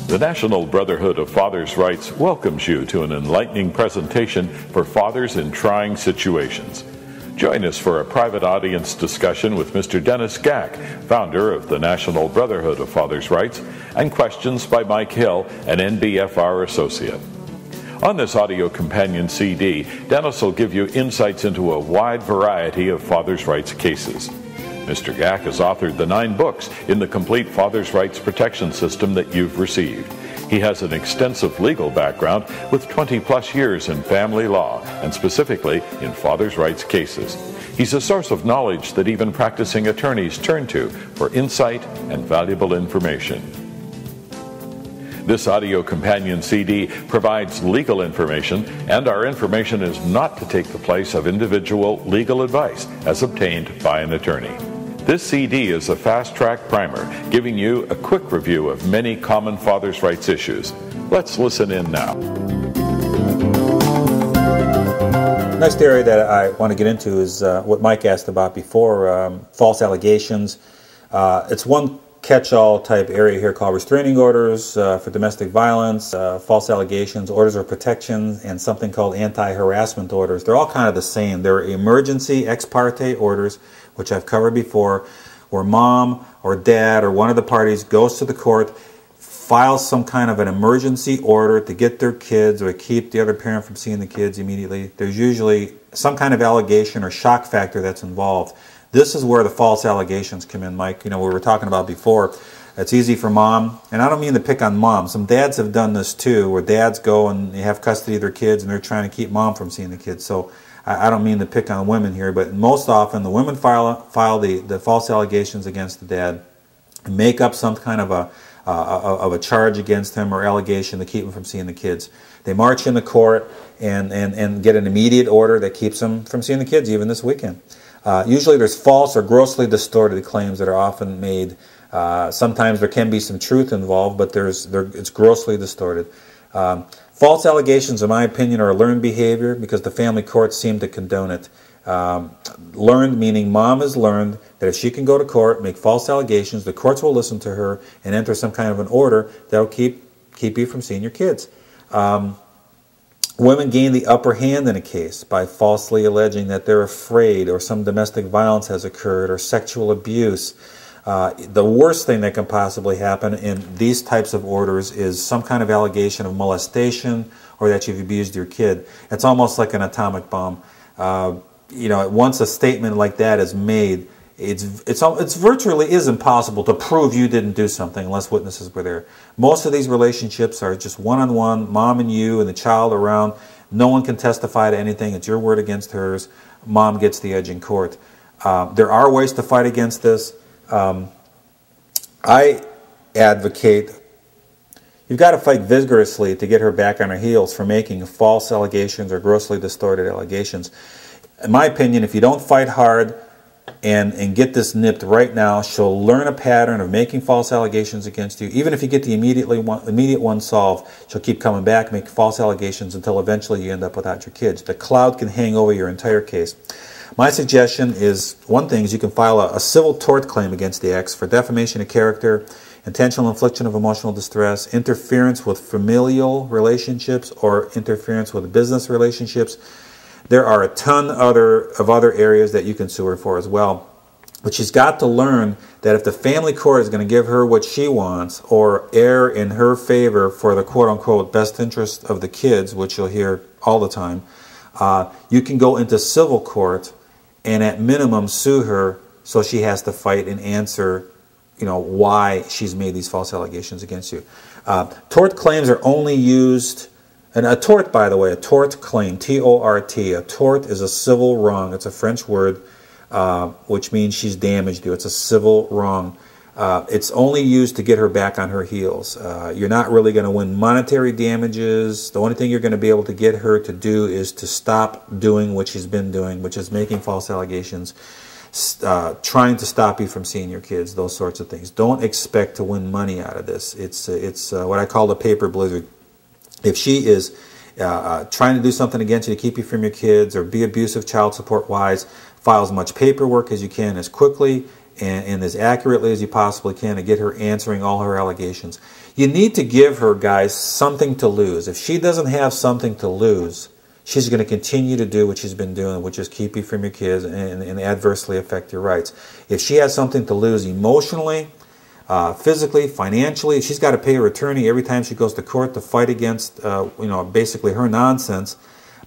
The National Brotherhood of Fathers' Rights welcomes you to an enlightening presentation for fathers in trying situations. Join us for a private audience discussion with Mr. Dennis Gack, founder of the National Brotherhood of Fathers' Rights, and questions by Mike Hill, an NBFR associate. On this audio companion CD, Dennis will give you insights into a wide variety of fathers' rights cases. Mr. Gack has authored the 9 books in the complete Father's Rights Protection System that you've received. He has an extensive legal background with 20-plus years in family law, and specifically in fathers' rights cases. He's a source of knowledge that even practicing attorneys turn to for insight and valuable information. This audio companion CD provides legal information, and our information is not to take the place of individual legal advice as obtained by an attorney. This CD is a fast-track primer, giving you a quick review of many common fathers' rights issues. Let's listen in now. Next area that I want to get into is what Mike asked about before, false allegations. It's one catch-all type area here called restraining orders for domestic violence, false allegations, orders of protection, and something called anti-harassment orders. They're all kind of the same. They're emergency ex parte orders, which I've covered before, where mom or dad or one of the parties goes to the court, files some kind of an emergency order to get their kids or keep the other parent from seeing the kids immediately. There's usually some kind of allegation or shock factor that's involved. This is where the false allegations come in, Mike. You know, we were talking about before. It's easy for mom, and I don't mean to pick on mom. Some dads have done this too, where dads go and they have custody of their kids and they're trying to keep mom from seeing the kids. So I don't mean to pick on women here, but most often the women file the false allegations against the dad and make up some kind of a charge against him or allegation to keep him from seeing the kids. They march into court and get an immediate order that keeps them from seeing the kids, even this weekend. Usually there's false or grossly distorted claims that are often made. Sometimes there can be some truth involved, but it's grossly distorted. False allegations, in my opinion, are a learned behavior because the family courts seem to condone it. Learned meaning mom has learned that if she can go to court, make false allegations, the courts will listen to her and enter some kind of an order that will keep you from seeing your kids. Women gain the upper hand in a case by falsely alleging that they're afraid or some domestic violence has occurred or sexual abuse. The worst thing that can possibly happen in these types of orders is some kind of allegation of molestation or that you've abused your kid. It's almost like an atomic bomb. You know, once a statement like that is made, it's virtually is impossible to prove you didn't do something unless witnesses were there. Most of these relationships are just one-on-one, mom and you and the child around. No one can testify to anything. It's your word against hers. Mom gets the edge in court. There are ways to fight against this. I advocate you've got to fight vigorously to get her back on her heels for making false allegations or grossly distorted allegations. In my opinion, if you don't fight hard and get this nipped right now, she'll learn a pattern of making false allegations against you. Even if you get the immediate one solved, she'll keep coming back, make false allegations until eventually you end up without your kids. The cloud can hang over your entire case. My suggestion is, one thing is you can file a civil tort claim against the ex for defamation of character, intentional infliction of emotional distress, interference with familial relationships, or interference with business relationships. There are a ton of other areas that you can sue her for as well. But she's got to learn that if the family court is going to give her what she wants or err in her favor for the quote-unquote best interest of the kids, which you'll hear all the time, you can go into civil court and at minimum sue her so she has to fight and answer, you know, why she's made these false allegations against you. Tort claims are only used, and a tort, by the way, a tort claim, T-O-R-T, a tort is a civil wrong. It's a French word, which means she's damaged you. It's a civil wrong. It's only used to get her back on her heels. You're not really going to win monetary damages. The only thing you're going to be able to get her to do is to stop doing what she's been doing, which is making false allegations, trying to stop you from seeing your kids, those sorts of things. Don't expect to win money out of this. It's what I call the paper blizzard. If she is trying to do something against you to keep you from your kids, or be abusive child support wise, file as much paperwork as you can, as quickly and as accurately as you possibly can, to get her answering all her allegations. You need to give her, guys, something to lose. If she doesn't have something to lose, she's going to continue to do what she's been doing, which is keep you from your kids and adversely affect your rights. If she has something to lose emotionally, physically, financially, she's got to pay her attorney every time she goes to court to fight against, basically her nonsense.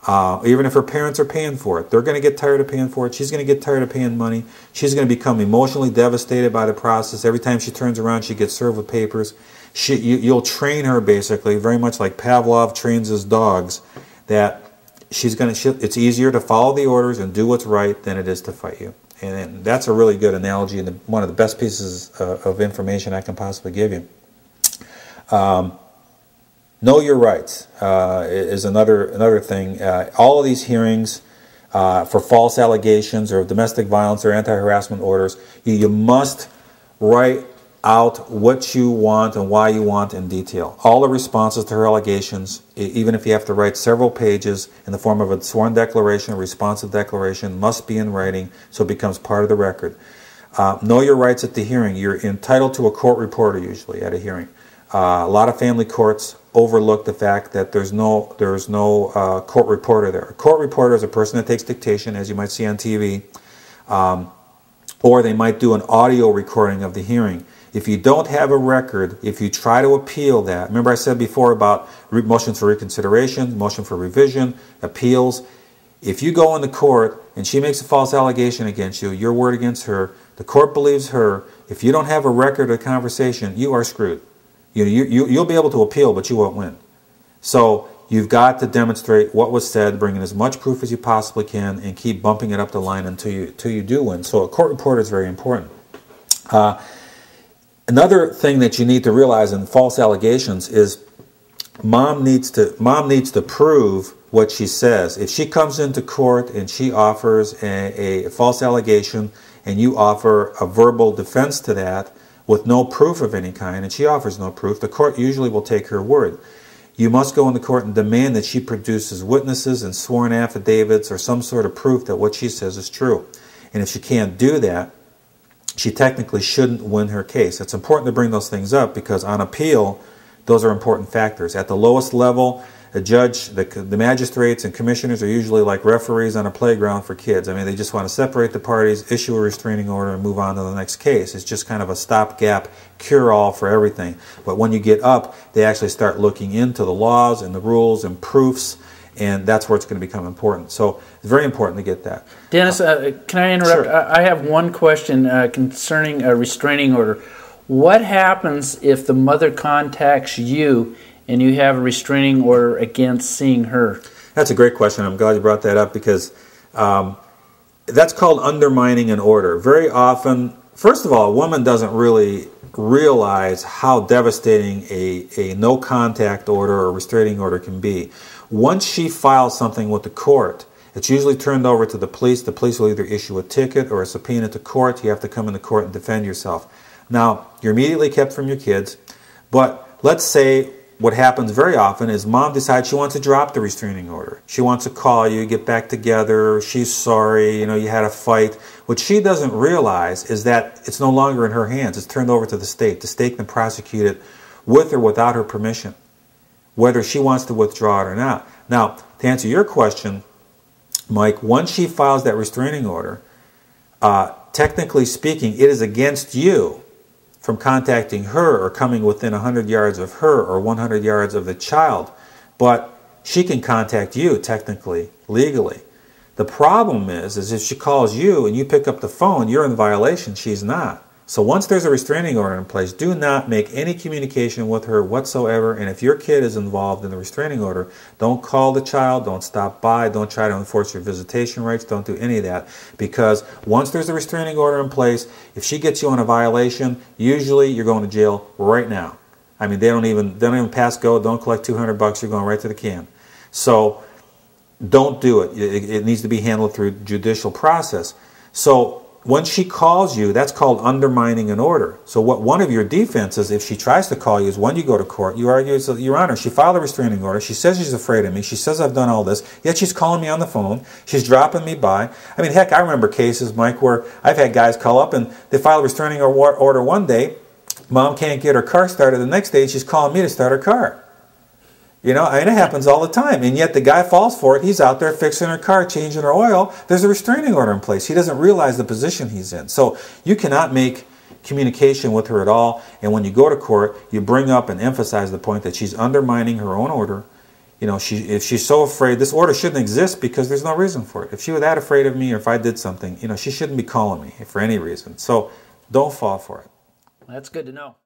Even if her parents are paying for it, they're going to get tired of paying for it. She's going to get tired of paying money. She's going to become emotionally devastated by the process. Every time she turns around, she gets served with papers. You'll train her, basically, very much like Pavlov trains his dogs, that it's easier to follow the orders and do what's right than it is to fight you. And that's a really good analogy, and one of the best pieces of information I can possibly give you. Know your rights is another thing. All of these hearings for false allegations or domestic violence or anti-harassment orders, you must write out what you want and why you want in detail. All the responses to her allegations, even if you have to write several pages in the form of a sworn declaration, a responsive declaration, must be in writing so it becomes part of the record. Know your rights at the hearing. You're entitled to a court reporter usually at a hearing. A lot of family courts overlook the fact that there's no court reporter there. A court reporter is a person that takes dictation, as you might see on TV, or they might do an audio recording of the hearing. If you don't have a record, if you try to appeal that, remember I said before about motions for reconsideration, motion for revision, appeals. If you go into court and she makes a false allegation against you, your word against her, the court believes her, if you don't have a record of the conversation, you are screwed. You'll be able to appeal, but you won't win. So you've got to demonstrate what was said, bring in as much proof as you possibly can, and keep bumping it up the line until you do win. So a court reporter is very important. Another thing that you need to realize in false allegations is mom needs to prove what she says. If she comes into court and she offers a false allegation and you offer a verbal defense to that with no proof of any kind, and she offers no proof, the court usually will take her word. You must go into court and demand that she produces witnesses and sworn affidavits or some sort of proof that what she says is true. And if she can't do that, she technically shouldn't win her case. It's important to bring those things up because on appeal, those are important factors. At the lowest level, a judge, the magistrates and commissioners are usually like referees on a playground for kids. I mean, they just want to separate the parties, issue a restraining order, and move on to the next case. It's just kind of a stopgap cure-all for everything. But when you get up, they actually start looking into the laws and the rules and proofs, and that's where it's going to become important. So it's very important to get that. Dennis, can I interrupt? Sure. I have one question concerning a restraining order. What happens if the mother contacts you and you have a restraining order against seeing her? That's a great question. I'm glad you brought that up because that's called undermining an order. Very often, first of all, a woman doesn't really realize how devastating a no-contact order or restraining order can be. Once she files something with the court, it's usually turned over to the police. The police will either issue a ticket or a subpoena to court. You have to come into court and defend yourself. Now, you're immediately kept from your kids, but let's say what happens very often is mom decides she wants to drop the restraining order. She wants to call you, get back together, she's sorry, you had a fight. What she doesn't realize is that it's no longer in her hands. It's turned over to the state. The state can prosecute it with or without her permission, whether she wants to withdraw it or not. Now, to answer your question, Mike, once she files that restraining order, technically speaking, it is against you from contacting her or coming within 100 yards of her or 100 yards of the child. But she can contact you technically, legally. The problem is if she calls you and you pick up the phone, you're in violation, she's not. So once there's a restraining order in place, do not make any communication with her whatsoever. And if your kid is involved in the restraining order, don't call the child, don't stop by, don't try to enforce your visitation rights, don't do any of that. Because once there's a restraining order in place, if she gets you on a violation, usually you're going to jail right now. I mean, they don't even pass go, don't collect $200, you're going right to the can. So don't do it. It needs to be handled through judicial process. So when she calls you, that's called undermining an order. So what one of your defenses, if she tries to call you, is when you go to court, you argue, Your Honor, she filed a restraining order. She says she's afraid of me. She says I've done all this. Yet she's calling me on the phone. She's dropping me by. I mean, heck, I remember cases, Mike, where I've had guys call up and they file a restraining order one day. Mom can't get her car started. The next day, she's calling me to start her car. You know, I mean, it happens all the time. And yet the guy falls for it. He's out there fixing her car, changing her oil. There's a restraining order in place. He doesn't realize the position he's in. So you cannot make communication with her at all. And when you go to court, you bring up and emphasize the point that she's undermining her own order. You know, if she's so afraid, this order shouldn't exist because there's no reason for it. If she were that afraid of me or if I did something, you know, she shouldn't be calling me for any reason. So don't fall for it. That's good to know.